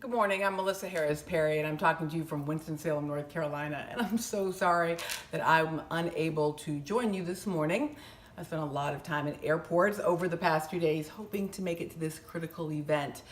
Good morning, I'm Melissa Harris Perry, and I'm talking to you from Winston-Salem, North Carolina. And I'm so sorry that I'm unable to join you this morning. I spent a lot of time in airports over the past 2 days hoping to make it to this critical event.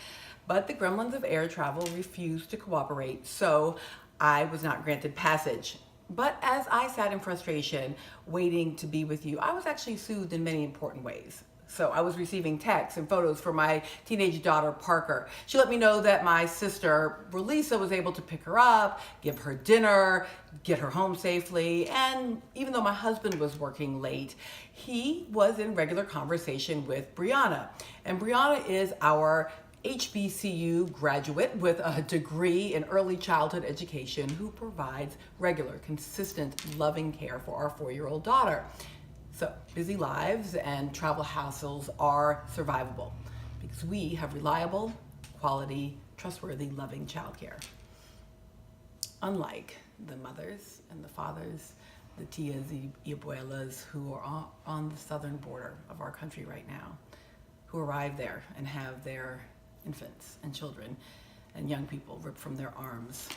But the gremlins of air travel refused to cooperate, so I was not granted passage. But as I sat in frustration waiting to be with you, I was actually soothed in many important ways. So I was receiving texts and photos from my teenage daughter, Parker. She let me know that my sister, Relisa, was able to pick her up, give her dinner, get her home safely. And even though my husband was working late, he was in regular conversation with Brianna. And Brianna is our HBCU graduate with a degree in early childhood education who provides regular, consistent, loving care for our 4-year-old daughter. So busy lives and travel hassles are survivable because we have reliable, quality, trustworthy, loving childcare. Unlike the mothers and the fathers, the tias y abuelas who are on the southern border of our country right now, who arrive there and have their infants and children and young people ripped from their arms.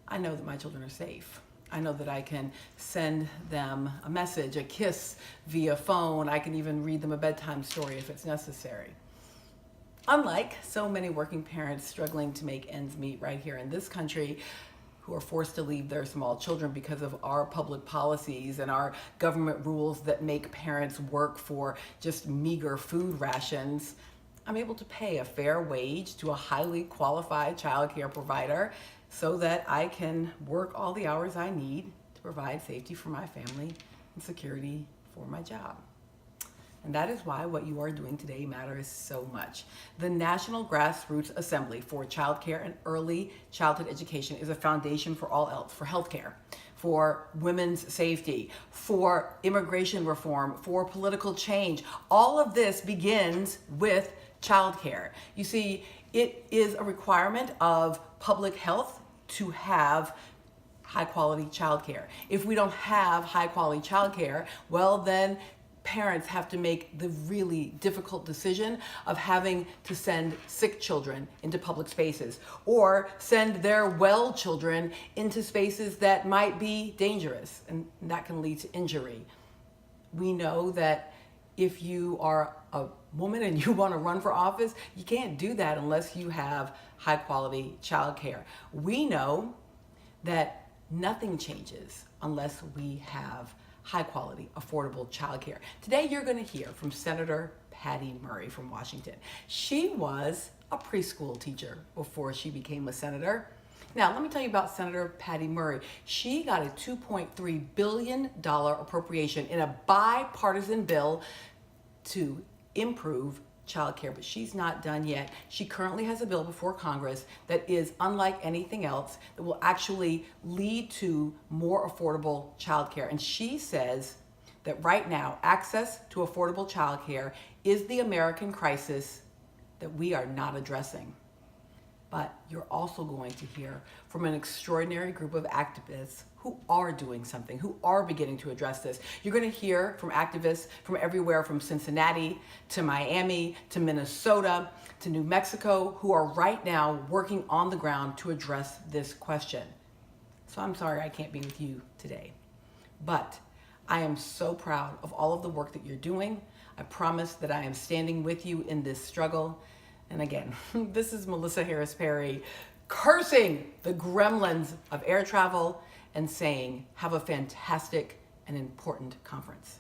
I know that my children are safe. I know that I can send them a message, a kiss via phone. I can even read them a bedtime story if it's necessary. Unlike so many working parents struggling to make ends meet right here in this country, who are forced to leave their small children because of our public policies and our government rules that make parents work for just meager food rations, I'm able to pay a fair wage to a highly qualified child care provider so that I can work all the hours I need to provide safety for my family and security for my job. And that is why what you are doing today matters so much. The National Grassroots Assembly for Child Care and Early Childhood Education is a foundation for all else, for healthcare, for women's safety, for immigration reform, for political change. All of this begins with childcare. You see, it is a requirement of public health to have high quality childcare. If we don't have high quality childcare, well then parents have to make the really difficult decision of having to send sick children into public spaces or send their well children into spaces that might be dangerous, and that can lead to injury. We know that if you are a woman and you want to run for office, you can't do that unless you have high quality childcare. We know that nothing changes unless we have high quality, affordable childcare. Today you're going to hear from Senator Patty Murray from Washington. She was a preschool teacher before she became a senator. Now, let me tell you about Senator Patty Murray. She got a $2.3 billion appropriation in a bipartisan bill to improve childcare, but she's not done yet. She currently has a bill before Congress that is unlike anything else, that will actually lead to more affordable childcare. And she says that right now, access to affordable childcare is the American crisis that we are not addressing. But you're also going to hear from an extraordinary group of activists who are doing something, who are beginning to address this. You're going to hear from activists from everywhere from Cincinnati to Miami to Minnesota to New Mexico who are right now working on the ground to address this question. So I'm sorry I can't be with you today, but I am so proud of all of the work that you're doing. I promise that I am standing with you in this struggle. And again, this is Melissa Harris Perry cursing the gremlins of air travel and saying, have a fantastic and important conference.